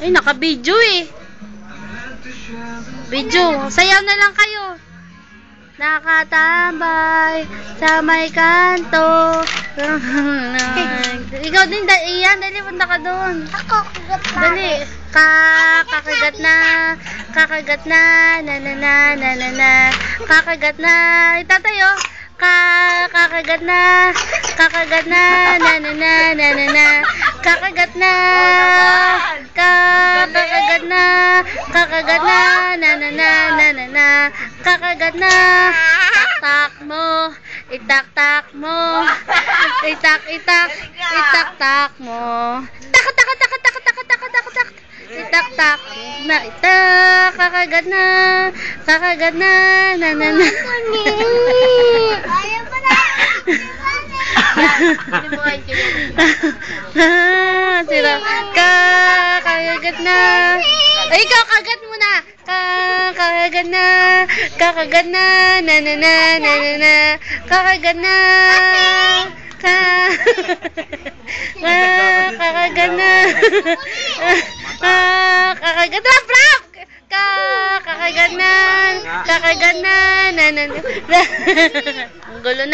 Ay, naka-video eh. Video. Sayaw na lang kayo. Nakatambay sa may kanto. Ikaw din, iyan. Dali, punta ka doon. Ako, kagat na. Dali. Kakagat na. Kakagat na. Na na na na na na. Kakagat na. Itatayo. Kakagat na. Kakagat na. Na na na na na na. Kakagat na. Kakagat na. Kakagat na. Na na na na na na. Kakagat na. Tak-tak mo. Itak-tak mo. Itak-itak. Itak-tak mo. Tak-tak-tak-tak-tak-tak-tak-tak. Itak-tak na itak. Kakagat na. Kakagat na. Na na na. Ayaw pa na. Sira. Kakagat na. Ay, ikaw, kagat mo na. Kakagat na. Kakagat na. Na na na na na na. Kakagat na. Kakagat na. Kakagat na. Brap! Kakagat na. Kakagat na. Na na na. Ang gulo na.